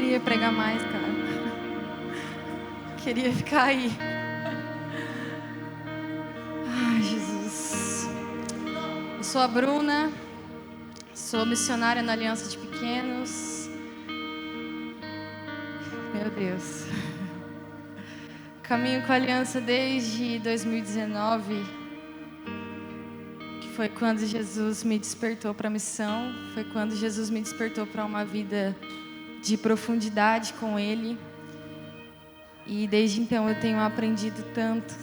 queria pregar mais, cara. Queria ficar aí. Ai, Jesus. Eu sou a Bruna, sou missionária na Aliança de Pequenos. Meu Deus. Caminho com a Aliança desde 2019, que foi quando Jesus me despertou para a missão. Foi quando Jesus me despertou para uma vida de profundidade com Ele. E desde então eu tenho aprendido tanto.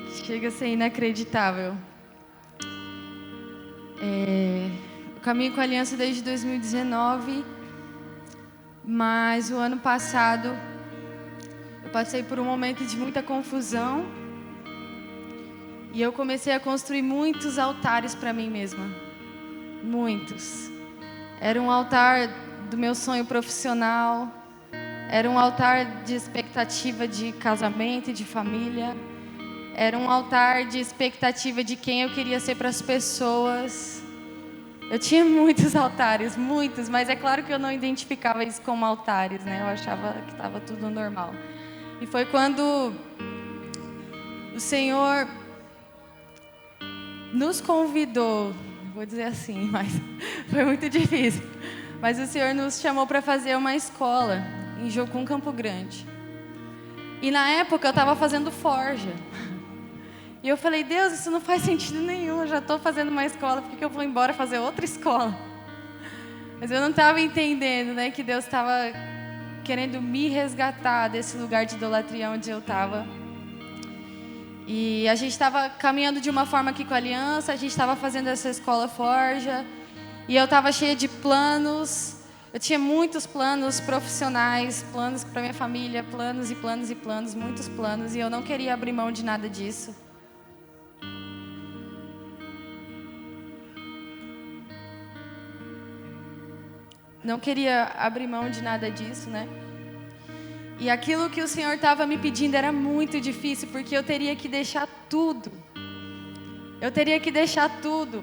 Que chega a ser inacreditável. Eu caminho com a Aliança desde 2019, mas o ano passado eu passei por um momento de muita confusão e eu comecei a construir muitos altares para mim mesma. Muitos. Era um altar do meu sonho profissional, era um altar de expectativa de casamento e de família, era um altar de expectativa de quem eu queria ser para as pessoas. Eu tinha muitos altares, muitos, mas é claro que eu não identificava isso como altares, né? Eu achava que estava tudo normal. E foi quando o Senhor nos convidou, vou dizer assim, mas foi muito difícil. Mas o Senhor nos chamou para fazer uma escola em Jocum, Campo Grande. E na época eu estava fazendo forja. E eu falei, Deus, isso não faz sentido nenhum, eu já estou fazendo uma escola, por que eu vou embora fazer outra escola? Mas eu não estava entendendo, né, que Deus estava querendo me resgatar desse lugar de idolatria onde eu estava. E a gente estava caminhando de uma forma aqui com a Aliança, a gente estava fazendo essa escola forja, e eu estava cheia de planos. Eu tinha muitos planos profissionais, planos para minha família, planos e planos e planos, muitos planos, e eu não queria abrir mão de nada disso. Não queria abrir mão de nada disso, né? E aquilo que o Senhor estava me pedindo era muito difícil, porque eu teria que deixar tudo. Eu teria que deixar tudo.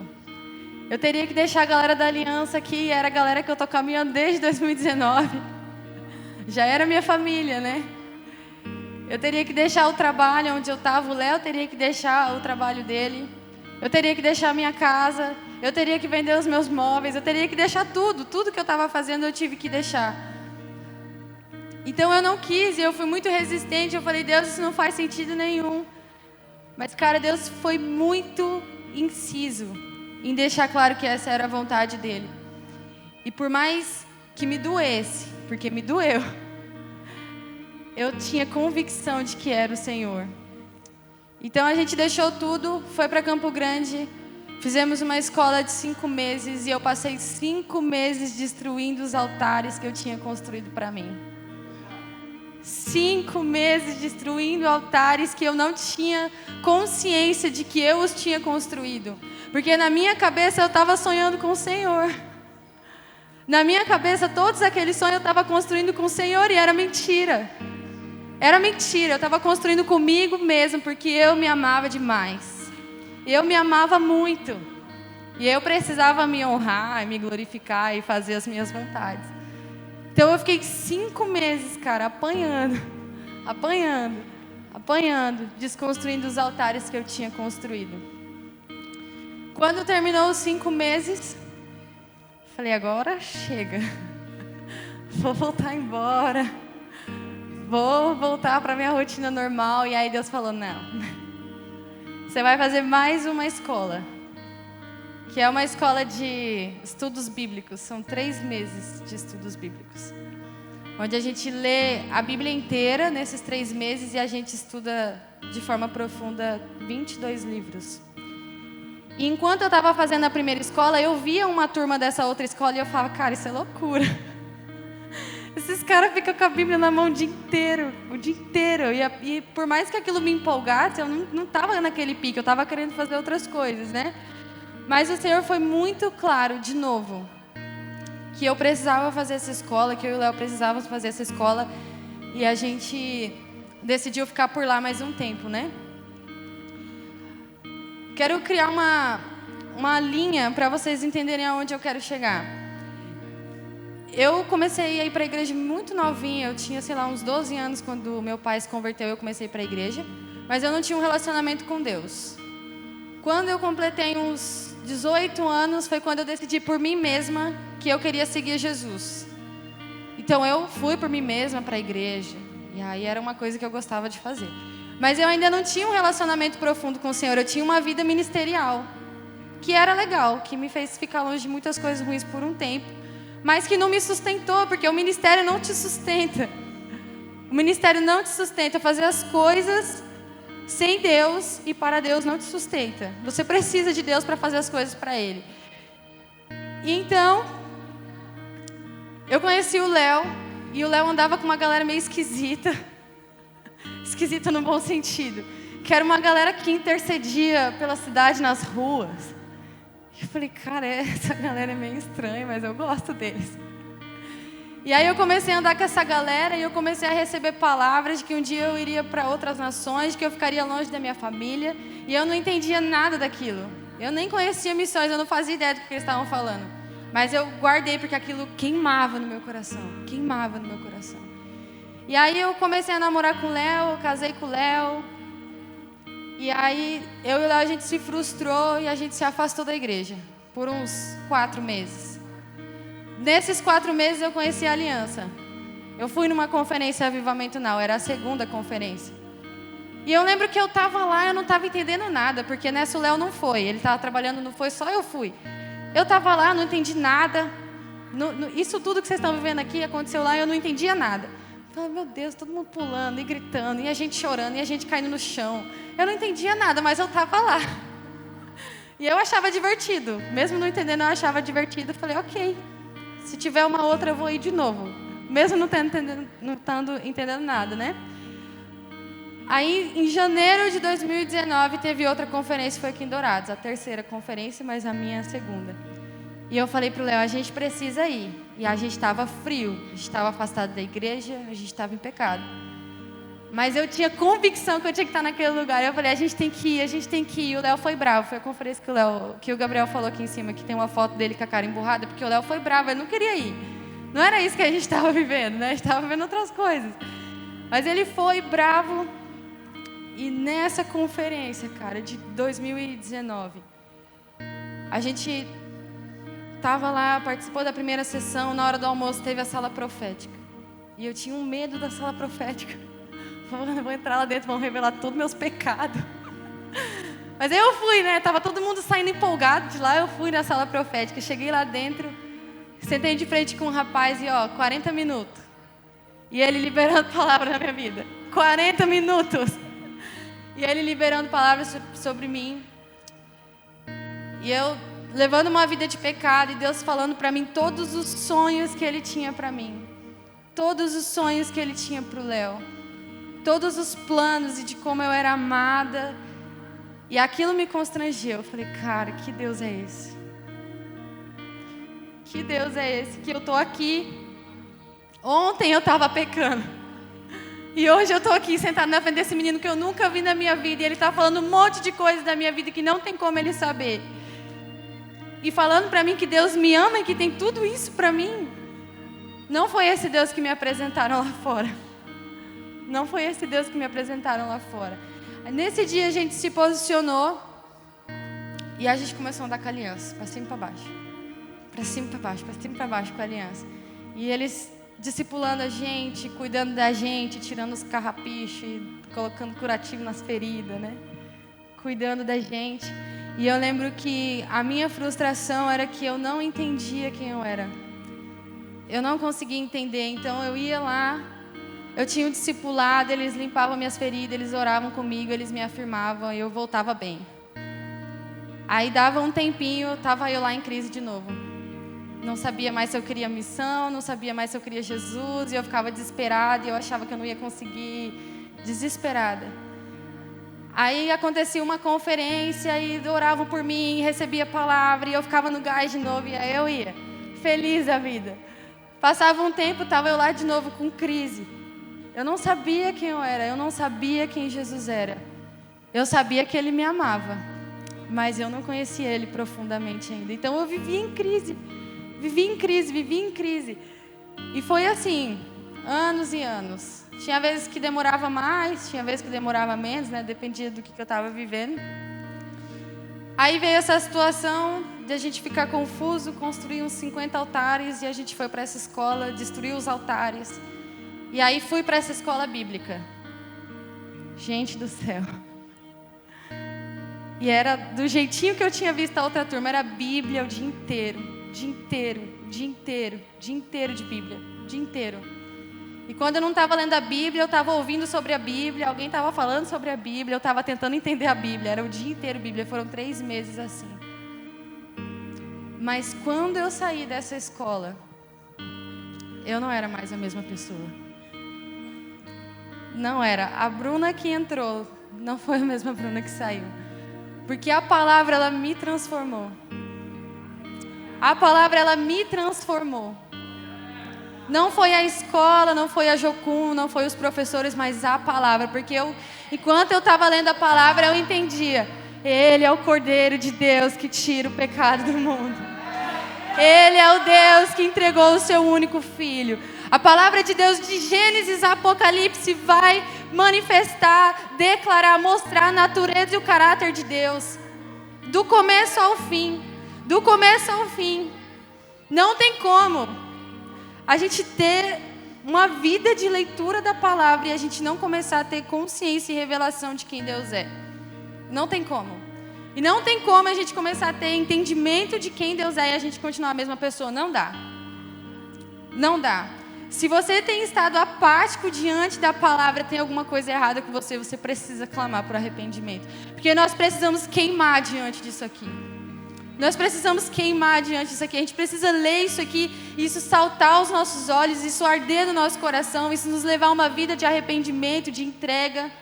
Eu teria que deixar a galera da Aliança, que era a galera que eu tô caminhando desde 2019. Já era minha família, né? Eu teria que deixar o trabalho onde eu estava, o Léo teria que deixar o trabalho dele. Eu teria que deixar a minha casa. Eu teria que vender os meus móveis, eu teria que deixar tudo que eu estava fazendo eu tive que deixar. Então eu não quis e eu fui muito resistente, eu falei, Deus, isso não faz sentido nenhum. Mas, cara, Deus foi muito inciso em deixar claro que essa era a vontade dele. E por mais que me doesse, porque me doeu, eu tinha convicção de que era o Senhor. Então a gente deixou tudo, foi para Campo Grande. Fizemos uma escola de 5 meses e eu passei 5 meses destruindo os altares que eu tinha construído para mim. 5 meses destruindo altares que eu não tinha consciência de que eu os tinha construído. Porque na minha cabeça eu estava sonhando com o Senhor. Na minha cabeça todos aqueles sonhos eu estava construindo com o Senhor e era mentira. Era mentira, eu estava construindo comigo mesmo porque eu me amava demais. Eu me amava muito. E eu precisava me honrar, me glorificar e fazer as minhas vontades. Então eu fiquei 5 meses, cara, apanhando, desconstruindo os altares que eu tinha construído. Quando terminou os 5 meses, falei, agora chega. Vou voltar embora. Vou voltar para minha rotina normal. E aí Deus falou, não. Você vai fazer mais uma escola, que é uma escola de estudos bíblicos. São 3 meses de estudos bíblicos, onde a gente lê a Bíblia inteira nesses 3 meses e a gente estuda de forma profunda 22 livros. E enquanto eu estava fazendo a primeira escola, eu via uma turma dessa outra escola e eu falava, cara, isso é loucura. Esses caras ficam com a Bíblia na mão o dia inteiro. E por mais que aquilo me empolgasse, eu não estava naquele pique, eu estava querendo fazer outras coisas, né? Mas o Senhor foi muito claro, de novo, que eu precisava fazer essa escola, que eu e o Léo precisávamos fazer essa escola. E a gente decidiu ficar por lá mais um tempo, né? Quero criar uma linha para vocês entenderem aonde eu quero chegar. eu comecei a ir para a igreja muito novinha. Eu tinha, sei lá, uns 12 anos quando meu pai se converteu. Eu comecei a ir para a igreja, mas eu não tinha um relacionamento com Deus. Quando eu completei uns 18 anos, foi quando eu decidi por mim mesma que eu queria seguir Jesus. Então eu fui por mim mesma para a igreja. E aí era uma coisa que eu gostava de fazer. Mas eu ainda não tinha um relacionamento profundo com o Senhor. Eu tinha uma vida ministerial, que era legal, que me fez ficar longe de muitas coisas ruins por um tempo, mas que não me sustentou, porque o ministério não te sustenta. O ministério não te sustenta. Fazer as coisas sem Deus e para Deus não te sustenta. Você precisa de Deus para fazer as coisas para Ele. E então, eu conheci o Léo, e o Léo andava com uma galera meio esquisita. Esquisita no bom sentido. Que era uma galera que intercedia pela cidade nas ruas. Eu falei, cara, essa galera é meio estranha, mas eu gosto deles. E aí eu comecei a andar com essa galera e eu comecei a receber palavras de que um dia eu iria para outras nações, que eu ficaria longe da minha família. E eu não entendia nada daquilo. Eu nem conhecia missões, eu não fazia ideia do que eles estavam falando. Mas eu guardei porque aquilo queimava no meu coração. Queimava no meu coração. E aí eu comecei a namorar com o Léo, eu casei com o Léo. E aí eu e o Léo, a gente se frustrou e a gente se afastou da igreja por uns 4 meses. Nesses 4 meses eu conheci a Aliança. Eu fui numa conferência Avivamento Now, era a 2ª conferência. E eu lembro que eu estava lá, eu não estava entendendo nada, porque nessa o Léo não foi. Ele estava trabalhando, não foi, só eu fui. Eu estava lá, não entendi nada. Isso tudo que vocês estão vivendo aqui aconteceu lá e eu não entendia nada. Eu falei, meu Deus, todo mundo pulando e gritando, e a gente chorando, e a gente caindo no chão. Eu não entendia nada, mas eu estava lá. E eu achava divertido. Mesmo não entendendo, eu achava divertido. Eu falei, ok, se tiver uma outra eu vou ir de novo. Mesmo não estando entendendo nada, né? Aí, em janeiro de 2019, teve outra conferência, foi aqui em Dourados. A 3ª conferência, mas a minha 2ª. E eu falei pro Léo, a gente precisa ir. E a gente estava frio, a gente estava afastado da igreja, a gente estava em pecado. Mas eu tinha convicção que eu tinha que estar naquele lugar. Eu falei, a gente tem que ir, a gente tem que ir. O Léo foi bravo, foi a conferência que o Gabriel falou aqui em cima, que tem uma foto dele com a cara emburrada, porque o Léo foi bravo, ele não queria ir. Não era isso que a gente estava vivendo, né? A gente estava vivendo outras coisas. Mas ele foi bravo. E nessa conferência, cara, de 2019, a gente estava lá, participou da primeira sessão, na hora do almoço teve a sala profética. E eu tinha um medo da sala profética. Vou entrar lá dentro, vão revelar todos meus pecados. Mas aí eu fui, né? Tava todo mundo saindo empolgado de lá, eu fui na sala profética. Cheguei lá dentro, sentei de frente com um rapaz e 40 minutos. E ele liberando palavras na minha vida. 40 minutos. E ele liberando palavras sobre mim. E eu levando uma vida de pecado e Deus falando para mim todos os sonhos que Ele tinha para mim. Todos os sonhos que Ele tinha para o Léo. Todos os planos e de como eu era amada. E aquilo me constrangeu. Eu falei, cara, que Deus é esse? Que Deus é esse? Que eu tô aqui. Ontem eu estava pecando. E hoje eu estou aqui sentada na frente desse menino que eu nunca vi na minha vida. E ele está falando um monte de coisas da minha vida que não tem como ele saber. E falando para mim que Deus me ama e que tem tudo isso para mim. Não foi esse Deus que me apresentaram lá fora. Não foi esse Deus que me apresentaram lá fora. Nesse dia a gente se posicionou. E a gente começou a andar com a aliança. Para cima e para baixo. Para cima e para baixo. Para cima e para baixo com a aliança. E eles discipulando a gente, cuidando da gente, tirando os carrapichos, colocando curativo nas feridas, né? Cuidando da gente. E eu lembro que a minha frustração era que eu não entendia quem eu era. Eu não conseguia entender, então eu ia lá, eu tinha um discipulado, eles limpavam minhas feridas, eles oravam comigo, eles me afirmavam e eu voltava bem. Aí dava um tempinho, estava eu lá em crise de novo. Não sabia mais se eu queria missão, não sabia mais se eu queria Jesus, e eu ficava desesperada, e eu achava que eu não ia conseguir, desesperada. Aí acontecia uma conferência, e oravam por mim, recebia a palavra, e eu ficava no gás de novo, e aí eu ia, feliz da vida. Passava um tempo, estava eu lá de novo com crise. Eu não sabia quem eu era, eu não sabia quem Jesus era. Eu sabia que Ele me amava, mas eu não conhecia Ele profundamente ainda. Então eu vivia em crise. Vivi em crise. E foi assim, anos e anos. Tinha vezes que demorava mais, tinha vezes que demorava menos, né? Dependia do que eu estava vivendo. Aí veio essa situação de a gente ficar confuso, construir uns 50 altares, e a gente foi para essa escola, destruiu os altares. E aí fui para essa escola bíblica. Gente do céu. E era do jeitinho que eu tinha visto a outra turma, era Bíblia o dia inteiro, dia inteiro, dia inteiro, dia inteiro de Bíblia, dia inteiro. E quando eu não estava lendo a Bíblia, eu estava ouvindo sobre a Bíblia, alguém estava falando sobre a Bíblia, eu estava tentando entender a Bíblia, era o dia inteiro Bíblia, foram 3 meses assim. Mas quando eu saí dessa escola, eu não era mais a mesma pessoa. Não era. A Bruna que entrou não foi a mesma Bruna que saiu. Porque a palavra, ela me transformou. A palavra, ela me transformou. Não foi a escola, não foi a Jocum, não foi os professores, mas a palavra. Porque enquanto eu estava lendo a palavra, eu entendia. Ele é o Cordeiro de Deus que tira o pecado do mundo. Ele é o Deus que entregou o seu único filho. A palavra de Deus de Gênesis a Apocalipse vai manifestar, declarar, mostrar a natureza e o caráter de Deus. Do começo ao fim. Do começo ao fim. Não tem como a gente ter uma vida de leitura da palavra e a gente não começar a ter consciência e revelação de quem Deus é. Não tem como. E não tem como a gente começar a ter entendimento de quem Deus é e a gente continuar a mesma pessoa. Não dá. Não dá. Se você tem estado apático diante da palavra, tem alguma coisa errada com você, você precisa clamar por arrependimento. Porque nós precisamos queimar diante disso aqui. Nós precisamos queimar diante disso aqui. A gente precisa ler isso aqui, isso saltar aos nossos olhos, isso arder no nosso coração, isso nos levar a uma vida de arrependimento, de entrega.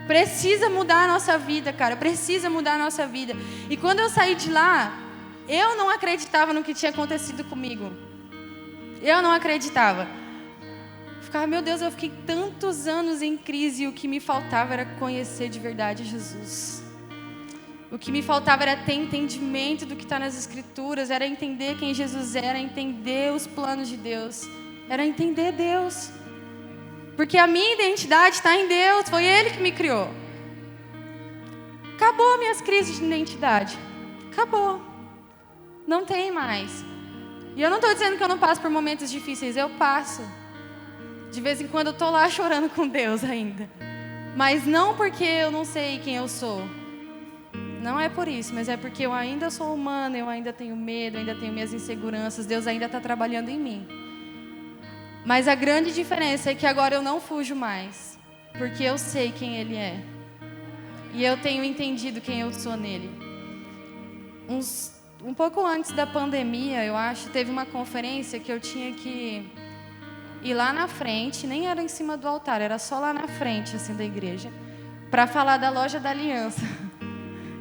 Precisa mudar a nossa vida, cara. Precisa mudar a nossa vida. E quando eu saí de lá, eu não acreditava no que tinha acontecido comigo. Eu não acreditava. Ficava, meu Deus, eu fiquei tantos anos em crise e o que me faltava era conhecer de verdade Jesus. O que me faltava era ter entendimento do que está nas Escrituras, era entender quem Jesus era, entender os planos de Deus. Era entender Deus. Porque a minha identidade está em Deus, foi Ele que me criou. Acabou minhas crises de identidade. Acabou. Não tem mais. E eu não estou dizendo que eu não passo por momentos difíceis, eu passo. De vez em quando eu estou lá chorando com Deus ainda. Mas não porque eu não sei quem eu sou. Não é por isso, mas é porque eu ainda sou humana, eu ainda tenho medo, ainda tenho minhas inseguranças, Deus ainda está trabalhando em mim. Mas a grande diferença é que agora eu não fujo mais, porque eu sei quem Ele é. E eu tenho entendido quem eu sou nele. Um pouco antes da pandemia, eu acho, teve uma conferência que eu tinha que ir lá na frente, nem era em cima do altar, era só lá na frente assim, da igreja, para falar da loja da Aliança.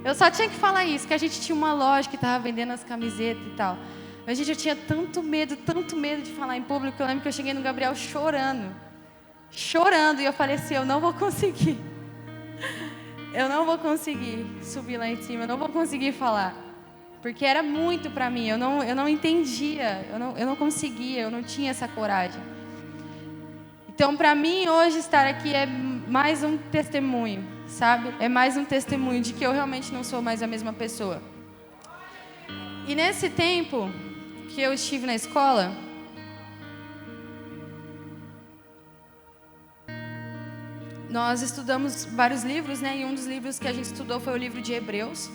Eu só tinha que falar isso, que a gente tinha uma loja que estava vendendo as camisetas e tal. Mas, gente, eu tinha tanto medo de falar em público. Eu lembro que eu cheguei no Gabriel chorando. Chorando. E eu falei assim, eu não vou conseguir. Eu não vou conseguir subir lá em cima. Eu não vou conseguir falar. Porque era muito para mim. Eu não entendia. Eu não conseguia. Eu não tinha essa coragem. Então, para mim, hoje, estar aqui é mais um testemunho, sabe? É mais um testemunho de que eu realmente não sou mais a mesma pessoa. E nesse tempo que eu estive na escola, nós estudamos vários livros, né? E um dos livros que a gente estudou foi o livro de Hebreus.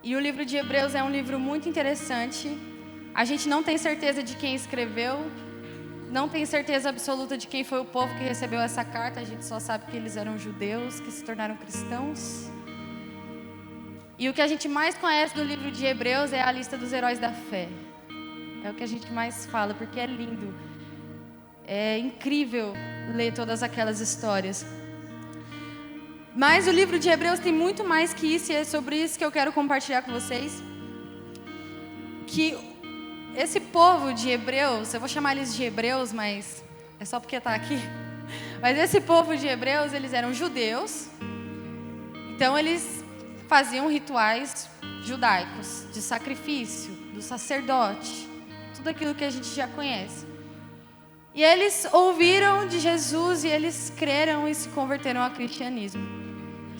E o livro de Hebreus é um livro muito interessante. A gente não tem certeza de quem escreveu, não tem certeza absoluta de quem foi o povo que recebeu essa carta. A gente só sabe que eles eram judeus, que se tornaram cristãos. E o que a gente mais conhece do livro de Hebreus é a lista dos heróis da fé. É o que a gente mais fala, porque é lindo. É incrível ler todas aquelas histórias. Mas o livro de Hebreus tem muito mais que isso, e é sobre isso que eu quero compartilhar com vocês. Que esse povo de Hebreus, eu vou chamar eles de Hebreus, mas é só porque está aqui. Mas esse povo de Hebreus, eles eram judeus. Então eles faziam rituais judaicos de sacrifício, do sacerdote. tudo aquilo que a gente já conhece. E eles ouviram de Jesus e eles creram e se converteram ao cristianismo.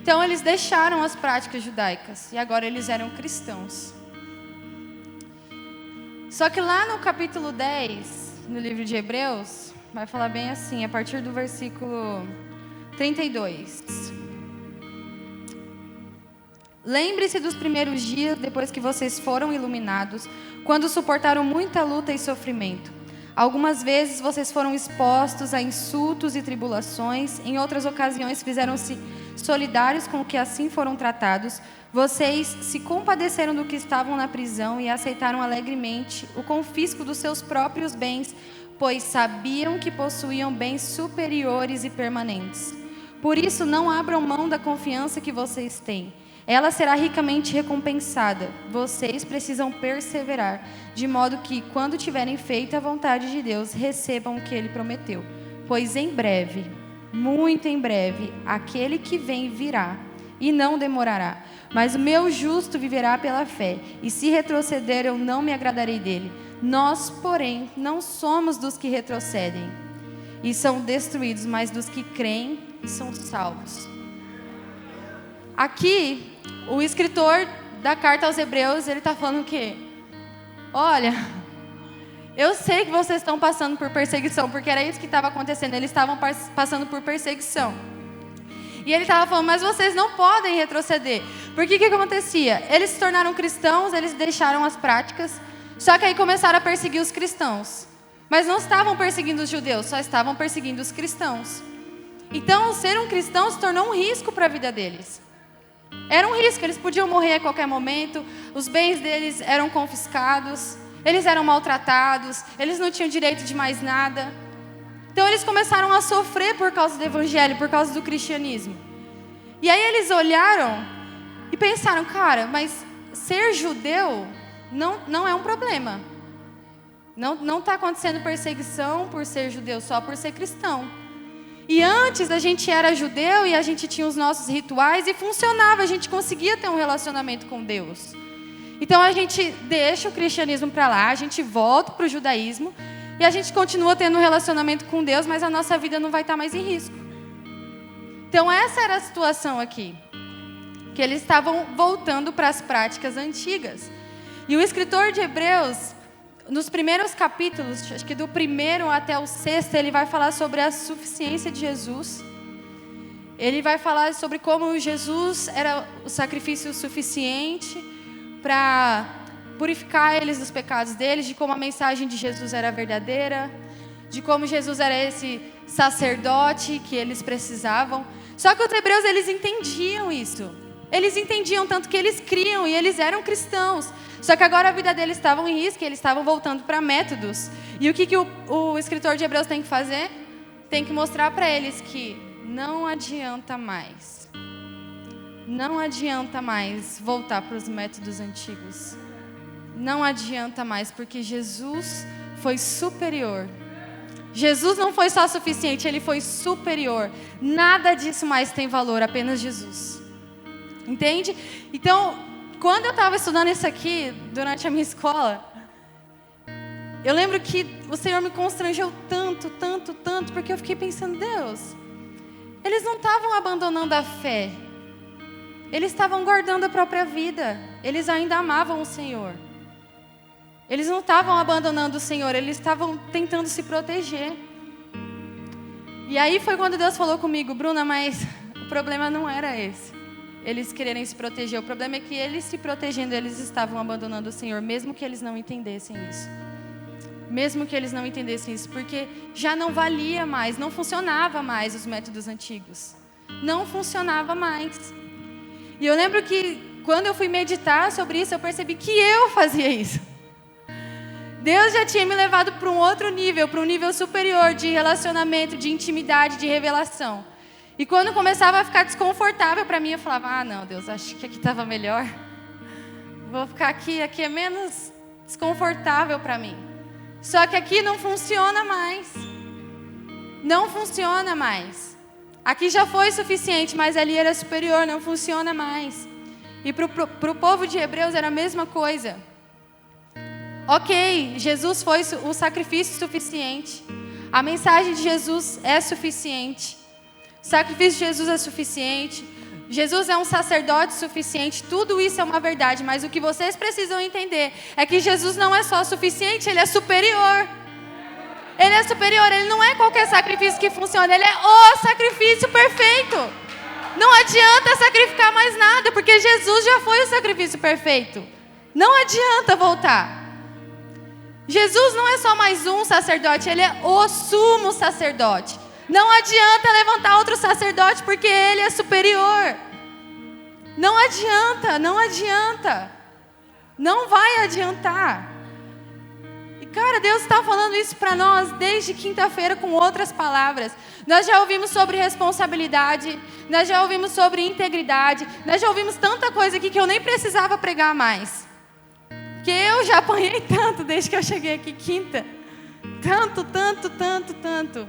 Então eles deixaram as práticas judaicas e agora eles eram cristãos. Só que lá no capítulo 10, no livro de Hebreus, vai falar bem assim, a partir do versículo 32. Lembre-se dos primeiros dias depois que vocês foram iluminados, quando suportaram muita luta e sofrimento. Algumas vezes vocês foram expostos a insultos e tribulações, em outras ocasiões fizeram-se solidários com o que assim foram tratados. Vocês se compadeceram do que estavam na prisão e aceitaram alegremente o confisco dos seus próprios bens, pois sabiam que possuíam bens superiores e permanentes. Por isso, não abram mão da confiança que vocês têm. Ela será ricamente recompensada. Vocês precisam perseverar, de modo que, quando tiverem feito a vontade de Deus, recebam o que Ele prometeu. Pois em breve, muito em breve, aquele que vem virá, e não demorará. Mas o meu justo viverá pela fé, e se retroceder, eu não me agradarei dele. Nós, porém, não somos dos que retrocedem e são destruídos, mas dos que creem e são salvos. Aqui, o escritor da carta aos Hebreus, ele está falando o quê? Olha, eu sei que vocês estão passando por perseguição, porque era isso que estava acontecendo, eles estavam passando por perseguição. E ele estava falando, mas vocês não podem retroceder. Porque o que acontecia? Eles se tornaram cristãos, eles deixaram as práticas, só que aí começaram a perseguir os cristãos. Mas não estavam perseguindo os judeus, só estavam perseguindo os cristãos. Então, ser um cristão se tornou um risco para a vida deles. Era um risco, eles podiam morrer a qualquer momento, os bens deles eram confiscados, eles eram maltratados, eles não tinham direito de mais nada. Então eles começaram a sofrer por causa do evangelho, por causa do cristianismo. E aí eles olharam e pensaram, cara, mas ser judeu não é um problema. Não está acontecendo perseguição por ser judeu, só por ser cristão. E antes a gente era judeu e a gente tinha os nossos rituais e funcionava, a gente conseguia ter um relacionamento com Deus. Então a gente deixa o cristianismo para lá, a gente volta para o judaísmo e a gente continua tendo um relacionamento com Deus, mas a nossa vida não vai estar mais em risco. Então essa era a situação aqui, que eles estavam voltando para as práticas antigas. E o escritor de Hebreus, nos primeiros capítulos, acho que do 1º até o 6º, ele vai falar sobre a suficiência de Jesus. Ele vai falar sobre como Jesus era o sacrifício suficiente para purificar eles dos pecados deles, de como a mensagem de Jesus era verdadeira, de como Jesus era esse sacerdote que eles precisavam. Só que os hebreus, eles entendiam isso. Eles entendiam tanto que eles criam e eles eram cristãos. Só que agora a vida deles estava em risco, eles estavam voltando para métodos. E o que o escritor de Hebreus tem que fazer? Tem que mostrar para eles que não adianta mais. Não adianta mais voltar para os métodos antigos. Não adianta mais, porque Jesus foi superior. Jesus não foi só suficiente, ele foi superior. Nada disso mais tem valor, apenas Jesus. Entende? Então, quando eu estava estudando isso aqui, durante a minha escola, eu lembro que o Senhor me constrangeu tanto, tanto, tanto, porque eu fiquei pensando, Deus, eles não estavam abandonando a fé, eles estavam guardando a própria vida, eles ainda amavam o Senhor. Eles não estavam abandonando o Senhor, eles estavam tentando se proteger. E aí foi quando Deus falou comigo, Bruna, mas o problema não era esse. Eles quererem se proteger. O problema é que eles se protegendo, eles estavam abandonando o Senhor, mesmo que eles não entendessem isso. Mesmo que eles não entendessem isso, porque já não valia mais, não funcionava mais os métodos antigos. Não funcionava mais. E eu lembro que quando eu fui meditar sobre isso, eu percebi que eu fazia isso. Deus já tinha me levado para um outro nível, para um nível superior de relacionamento, de intimidade, de revelação. E quando começava a ficar desconfortável para mim, eu falava, não, Deus, acho que aqui estava melhor. Vou ficar aqui é menos desconfortável para mim. Só que aqui não funciona mais. Não funciona mais. Aqui já foi suficiente, mas ali era superior, não funciona mais. E para o povo de Hebreus era a mesma coisa. Ok, Jesus foi o sacrifício suficiente. A mensagem de Jesus é suficiente. O sacrifício de Jesus é suficiente. Jesus é um sacerdote suficiente. Tudo isso é uma verdade. Mas o que vocês precisam entender é que Jesus não é só suficiente, Ele é superior. Ele é superior, Ele não é qualquer sacrifício que funciona. Ele é o sacrifício perfeito. Não adianta sacrificar mais nada, porque Jesus já foi o sacrifício perfeito. Não adianta voltar. Jesus não é só mais um sacerdote, Ele é o sumo sacerdote. Não adianta levantar outro sacerdote, porque Ele é superior. Não adianta, não adianta. Não vai adiantar. E cara, Deus está falando isso para nós desde quinta-feira com outras palavras. Nós já ouvimos sobre responsabilidade, nós já ouvimos sobre integridade, nós já ouvimos tanta coisa aqui que eu nem precisava pregar mais. Porque eu já apanhei tanto desde que eu cheguei aqui quinta. Tanto.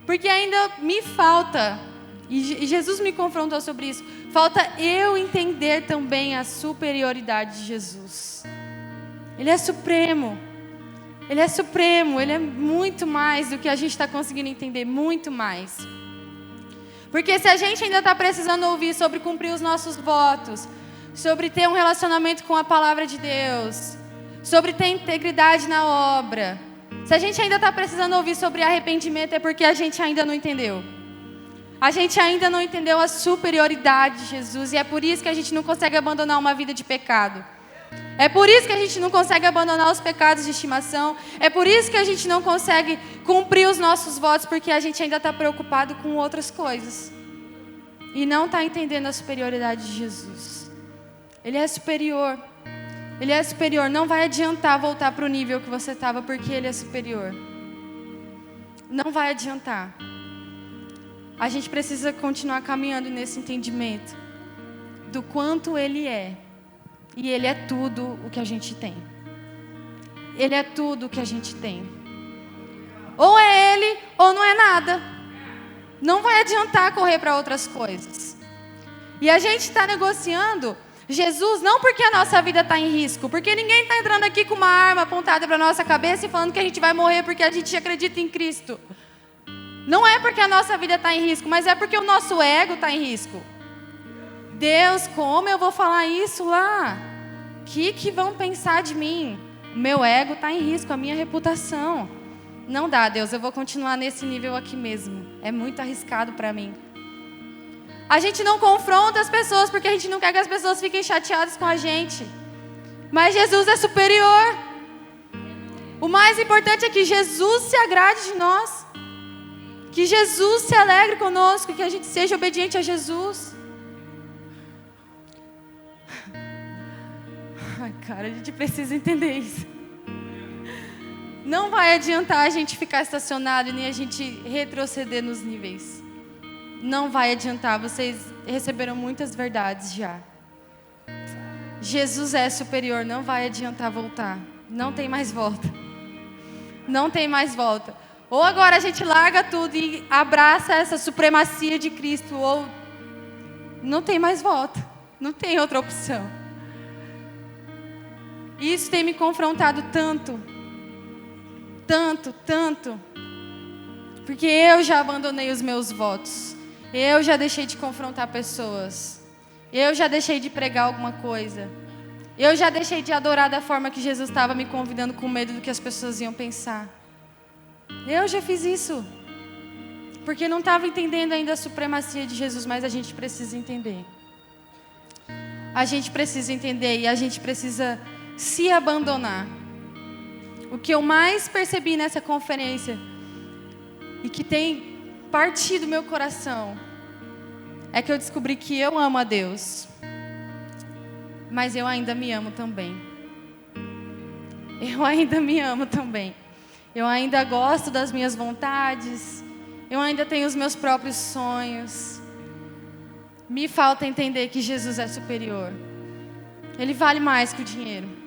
Porque ainda me falta, e Jesus me confrontou sobre isso, falta eu entender também a superioridade de Jesus. Ele é supremo. Ele é supremo, Ele é muito mais do que a gente está conseguindo entender, muito mais. Porque se a gente ainda está precisando ouvir sobre cumprir os nossos votos, sobre ter um relacionamento com a palavra de Deus, sobre ter integridade na obra, se a gente ainda está precisando ouvir sobre arrependimento, é porque a gente ainda não entendeu. A gente ainda não entendeu a superioridade de Jesus, e é por isso que a gente não consegue abandonar uma vida de pecado. É por isso que a gente não consegue abandonar os pecados de estimação. É por isso que a gente não consegue cumprir os nossos votos, porque a gente ainda está preocupado com outras coisas. E não está entendendo a superioridade de Jesus. Ele é superior. Ele é superior. Não vai adiantar voltar para o nível que você estava, porque Ele é superior. Não vai adiantar. A gente precisa continuar caminhando nesse entendimento do quanto Ele é. E Ele é tudo o que a gente tem. Ele é tudo o que a gente tem. Ou é Ele, ou não é nada. Não vai adiantar correr para outras coisas. E a gente está negociando Jesus não porque a nossa vida está em risco. Porque ninguém está entrando aqui com uma arma apontada para a nossa cabeça e falando que a gente vai morrer porque a gente acredita em Cristo. Não é porque a nossa vida está em risco, mas é porque o nosso ego está em risco. Deus, como eu vou falar isso lá? O que vão pensar de mim? O meu ego está em risco, a minha reputação. Não dá, Deus, eu vou continuar nesse nível aqui mesmo. É muito arriscado para mim. A gente não confronta as pessoas porque a gente não quer que as pessoas fiquem chateadas com a gente. Mas Jesus é superior. O mais importante é que Jesus se agrade de nós. Que Jesus se alegre conosco, que a gente seja obediente a Jesus. Ai, cara, a gente precisa entender isso. Não vai adiantar a gente ficar estacionado e nem a gente retroceder nos níveis. Não vai adiantar, vocês receberam muitas verdades já. Jesus é superior, não vai adiantar voltar. Não tem mais volta. Não tem mais volta. Ou agora a gente larga tudo e abraça essa supremacia de Cristo, ou não tem mais volta. Não tem outra opção. Isso tem me confrontado tanto. Porque eu já abandonei os meus votos. Eu já deixei de confrontar pessoas. Eu já deixei de pregar alguma coisa. Eu já deixei de adorar da forma que Jesus estava me convidando, com medo do que as pessoas iam pensar. Eu já fiz isso. Porque não estava entendendo ainda a supremacia de Jesus, mas a gente precisa entender. A gente precisa entender e a gente precisa se abandonar. O que eu mais percebi nessa conferência e que tem partido meu coração é que eu descobri que eu amo a Deus, mas eu ainda me amo também. Eu ainda me amo também. Eu ainda gosto das minhas vontades. Eu ainda tenho os meus próprios sonhos. Me falta entender que Jesus é superior. Ele vale mais que o dinheiro.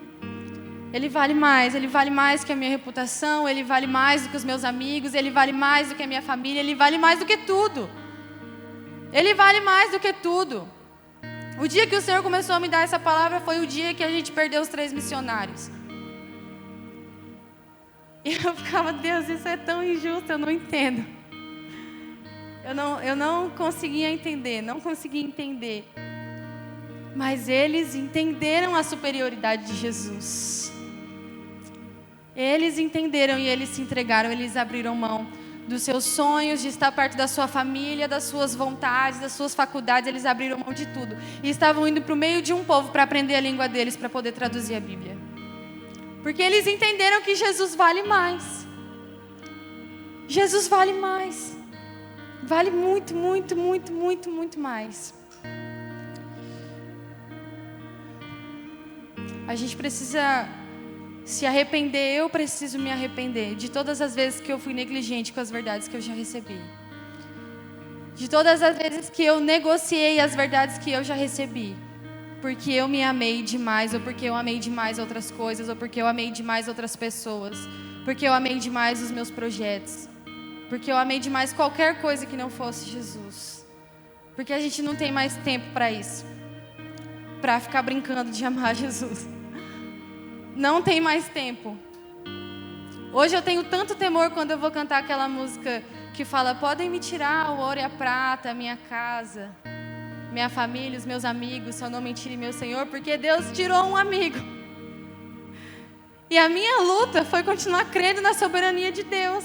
Ele vale mais que a minha reputação, Ele vale mais do que os meus amigos, Ele vale mais do que a minha família, Ele vale mais do que tudo. Ele vale mais do que tudo. O dia que o Senhor começou a me dar essa palavra foi o dia que a gente perdeu os 3 missionários. E eu ficava, Deus, isso é tão injusto, eu não entendo. Eu não conseguia entender, não conseguia entender. Mas eles entenderam a superioridade de Jesus. Eles entenderam e eles se entregaram, eles abriram mão dos seus sonhos, de estar perto da sua família, das suas vontades, das suas faculdades, eles abriram mão de tudo. E estavam indo para o meio de um povo para aprender a língua deles, para poder traduzir a Bíblia. Porque eles entenderam que Jesus vale mais. Jesus vale mais. Vale muito, muito, muito, muito, muito mais. A gente precisa se arrepender, eu preciso me arrepender de todas as vezes que eu fui negligente com as verdades que eu já recebi. De todas as vezes que eu negociei as verdades que eu já recebi. Porque eu me amei demais, ou porque eu amei demais outras coisas, ou porque eu amei demais outras pessoas. Porque eu amei demais os meus projetos. Porque eu amei demais qualquer coisa que não fosse Jesus. Porque a gente não tem mais tempo para isso. Para ficar brincando de amar Jesus. Não tem mais tempo. Hoje eu tenho tanto temor quando eu vou cantar aquela música que fala: podem me tirar o ouro e a prata, a minha casa, minha família, os meus amigos, se eu não mentir, meu Senhor, porque Deus tirou um amigo. E a minha luta foi continuar crendo na soberania de Deus.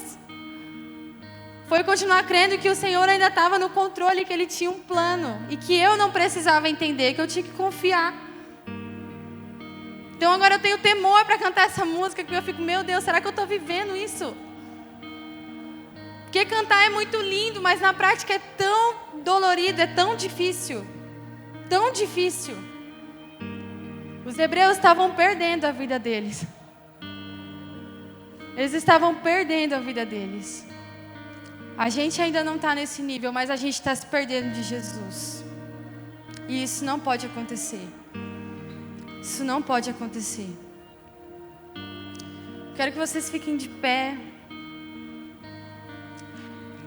Foi continuar crendo que o Senhor ainda estava no controle, que Ele tinha um plano e que eu não precisava entender, que eu tinha que confiar. Então agora eu tenho temor para cantar essa música, que eu fico, meu Deus, será que eu estou vivendo isso? Porque cantar é muito lindo, mas na prática é tão dolorido, é tão difícil. Tão difícil. Os hebreus estavam perdendo a vida deles. Eles estavam perdendo a vida deles. A gente ainda não está nesse nível, mas a gente está se perdendo de Jesus. E isso não pode acontecer. Isso não pode acontecer. Quero que vocês fiquem de pé.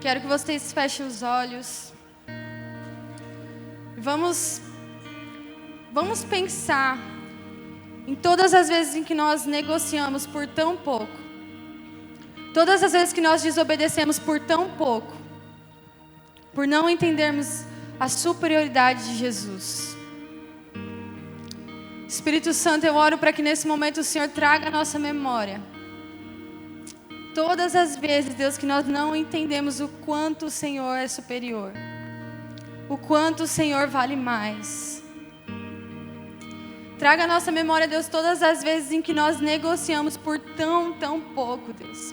Quero que vocês fechem os olhos. Vamos pensar em todas as vezes em que nós negociamos por tão pouco. Todas as vezes que nós desobedecemos por tão pouco. Por não entendermos a superioridade de Jesus. Espírito Santo, eu oro para que nesse momento o Senhor traga a nossa memória. Todas as vezes, Deus, que nós não entendemos o quanto o Senhor é superior. O quanto o Senhor vale mais. Traga a nossa memória, Deus, todas as vezes em que nós negociamos por tão pouco, Deus.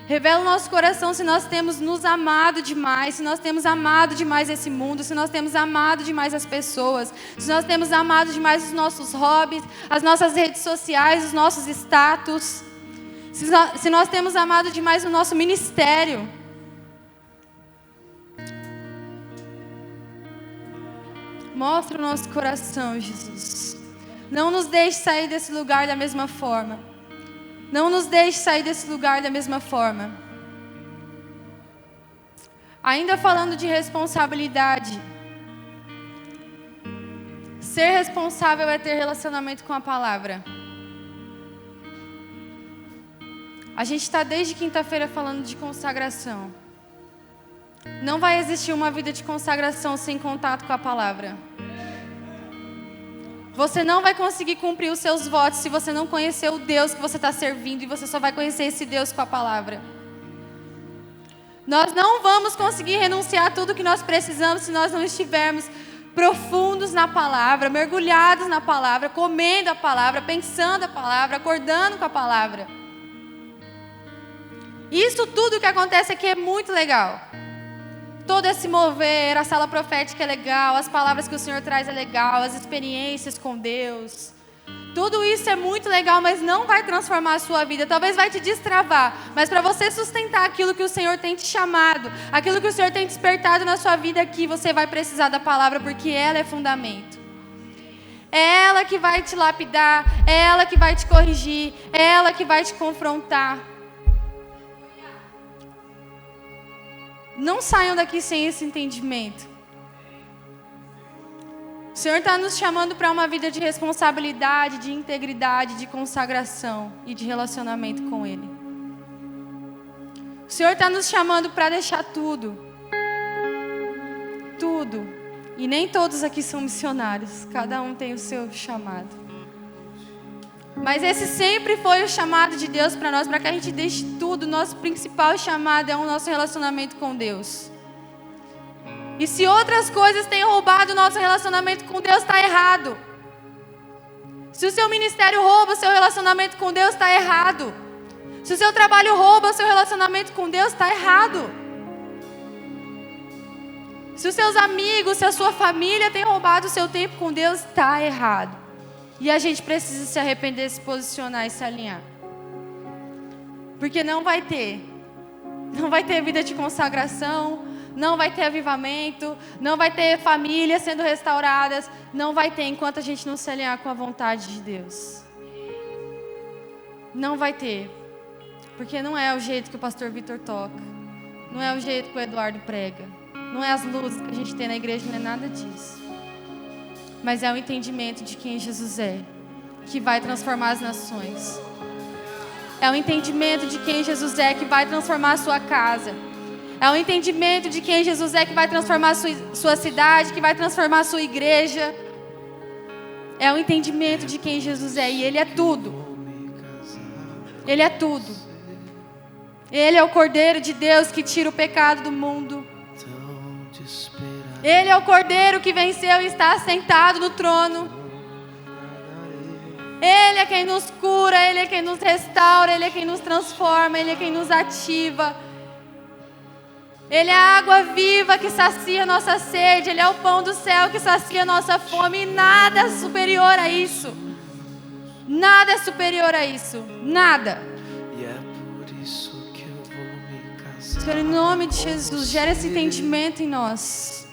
Revela o nosso coração se nós temos nos amado demais, se nós temos amado demais esse mundo, se nós temos amado demais as pessoas, se nós temos amado demais os nossos hobbies, as nossas redes sociais, os nossos status, se nós temos amado demais o nosso ministério. Mostra o nosso coração, Jesus. Não nos deixe sair desse lugar da mesma forma. Não nos deixe sair desse lugar da mesma forma. Ainda falando de responsabilidade. Ser responsável é ter relacionamento com a palavra. A gente está desde quinta-feira falando de consagração. Não vai existir uma vida de consagração sem contato com a palavra. Você não vai conseguir cumprir os seus votos se você não conhecer o Deus que você está servindo. E você só vai conhecer esse Deus com a palavra. Nós não vamos conseguir renunciar a tudo que nós precisamos se nós não estivermos profundos na palavra, mergulhados na palavra, comendo a palavra, pensando a palavra, acordando com a palavra. Isso tudo que acontece aqui é muito legal. Todo esse mover, a sala profética é legal, as palavras que o Senhor traz é legal, as experiências com Deus. Tudo isso é muito legal, mas não vai transformar a sua vida. Talvez vai te destravar, mas para você sustentar aquilo que o Senhor tem te chamado, aquilo que o Senhor tem despertado na sua vida aqui, você vai precisar da palavra, porque ela é fundamento. É ela que vai te lapidar, é ela que vai te corrigir, é ela que vai te confrontar. Não saiam daqui sem esse entendimento. O Senhor está nos chamando para uma vida de responsabilidade, de integridade, de consagração e de relacionamento com Ele. O Senhor está nos chamando para deixar tudo. Tudo. E nem todos aqui são missionários. Cada um tem o seu chamado. Mas esse sempre foi o chamado de Deus para nós, para que a gente deixe tudo. Nosso principal chamado é o nosso relacionamento com Deus. E se outras coisas têm roubado o nosso relacionamento com Deus, está errado. Se o seu ministério rouba o seu relacionamento com Deus, está errado. Se o seu trabalho rouba o seu relacionamento com Deus, está errado. Se os seus amigos, se a sua família tem roubado o seu tempo com Deus, está errado. E a gente precisa se arrepender, se posicionar e se alinhar. Porque não vai ter. Não vai ter vida de consagração, não vai ter avivamento, não vai ter famílias sendo restauradas, não vai ter enquanto a gente não se alinhar com a vontade de Deus. Não vai ter. Porque não é o jeito que o pastor Vitor toca, não é o jeito que o Eduardo prega, não é as luzes que a gente tem na igreja, não é nada disso. Mas é o entendimento de quem Jesus é, que vai transformar as nações. É o entendimento de quem Jesus é, que vai transformar a sua casa. É o entendimento de quem Jesus é, que vai transformar a sua cidade, que vai transformar a sua igreja. É o entendimento de quem Jesus é, e Ele é tudo. Ele é tudo. Ele é o Cordeiro de Deus que tira o pecado do mundo. Ele é o Cordeiro que venceu e está assentado no trono. Ele é quem nos cura, Ele é quem nos restaura, Ele é quem nos transforma, Ele é quem nos ativa. Ele é a água viva que sacia nossa sede, Ele é o pão do céu que sacia nossa fome, e nada é superior a isso. Nada é superior a isso, nada. E é por isso que eu vou me casar. Senhor, em nome de Jesus, gera esse entendimento em nós.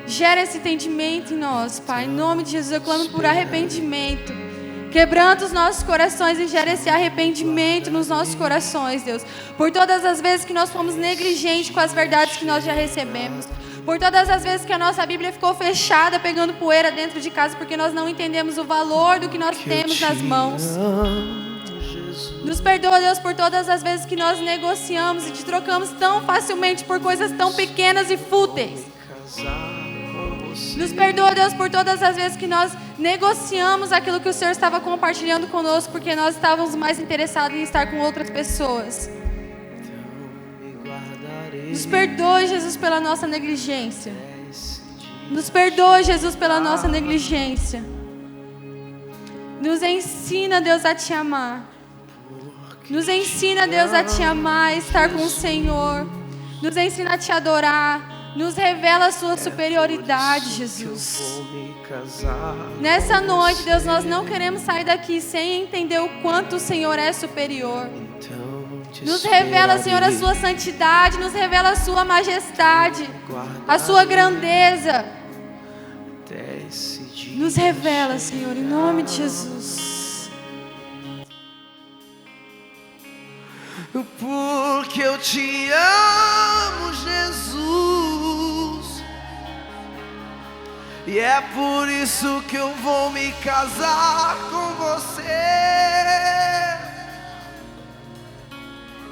Gera esse entendimento em nós, Pai. Em nome de Jesus, eu clamo por arrependimento. Quebranta os nossos corações e gera esse arrependimento nos nossos corações, Deus. Por todas as vezes que nós fomos negligentes com as verdades que nós já recebemos. Por todas as vezes que a nossa Bíblia ficou fechada, pegando poeira dentro de casa, porque nós não entendemos o valor do que nós temos nas mãos. Nos perdoa, Deus, por todas as vezes que nós negociamos e te trocamos tão facilmente por coisas tão pequenas e fúteis. Nos perdoa, Deus, por todas as vezes que nós negociamos aquilo que o Senhor estava compartilhando conosco, porque nós estávamos mais interessados em estar com outras pessoas. Nos perdoa, Jesus, pela nossa negligência. Nos perdoa, Jesus, pela nossa negligência. Nos ensina, Deus, a te amar. Nos ensina, Deus, a te amar, a estar com o Senhor. Nos ensina a te adorar. Nos revela a sua superioridade, Jesus. Nessa noite, Deus, nós não queremos sair daqui sem entender o quanto o Senhor é superior. Nos revela, Senhor, a sua santidade, nos revela a sua majestade, a sua grandeza. Nos revela, Senhor, em nome de Jesus. Porque eu te amo, Jesus. E é por isso que eu vou me casar com você.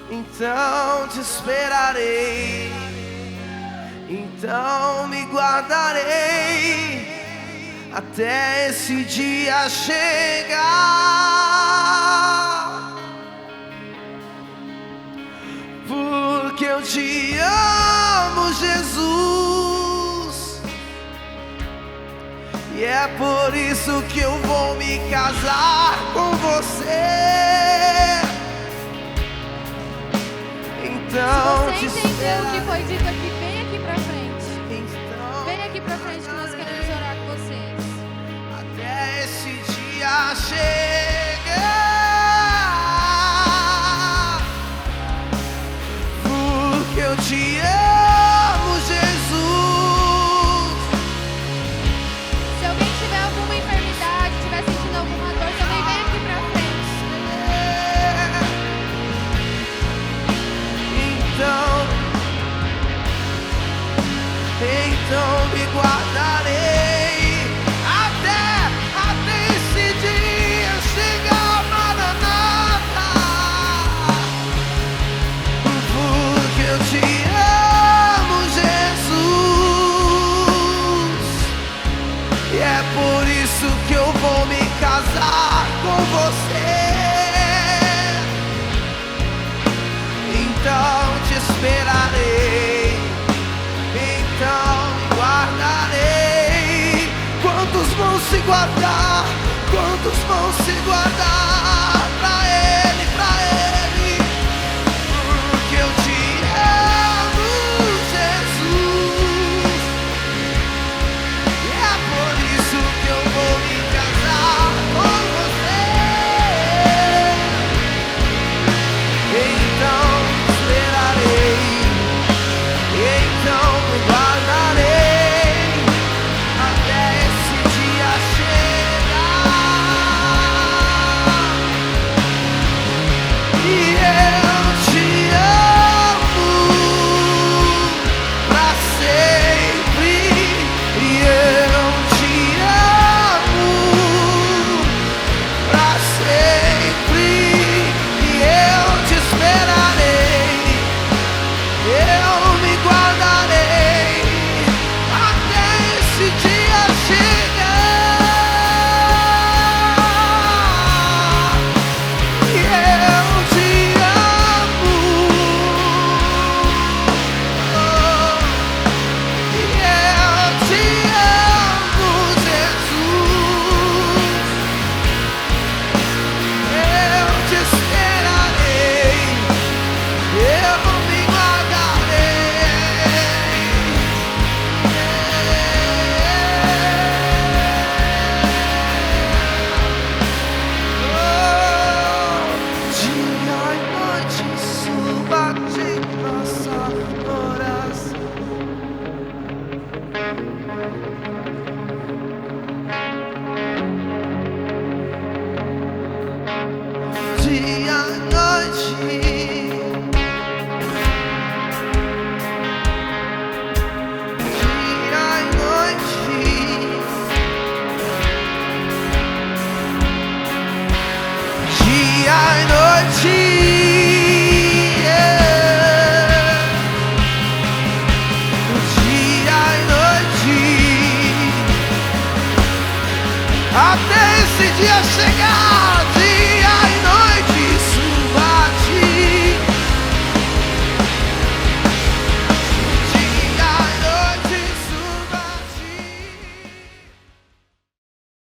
Então te esperarei, então me guardarei até esse dia chegar. Porque eu te amo, Jesus. E é por isso que eu vou me casar com você. Então, se você entendeu o que foi dito aqui, vem aqui pra frente. Então, Vem aqui pra frente que nós queremos orar com vocês. até esse dia chegar. Porque eu te amo.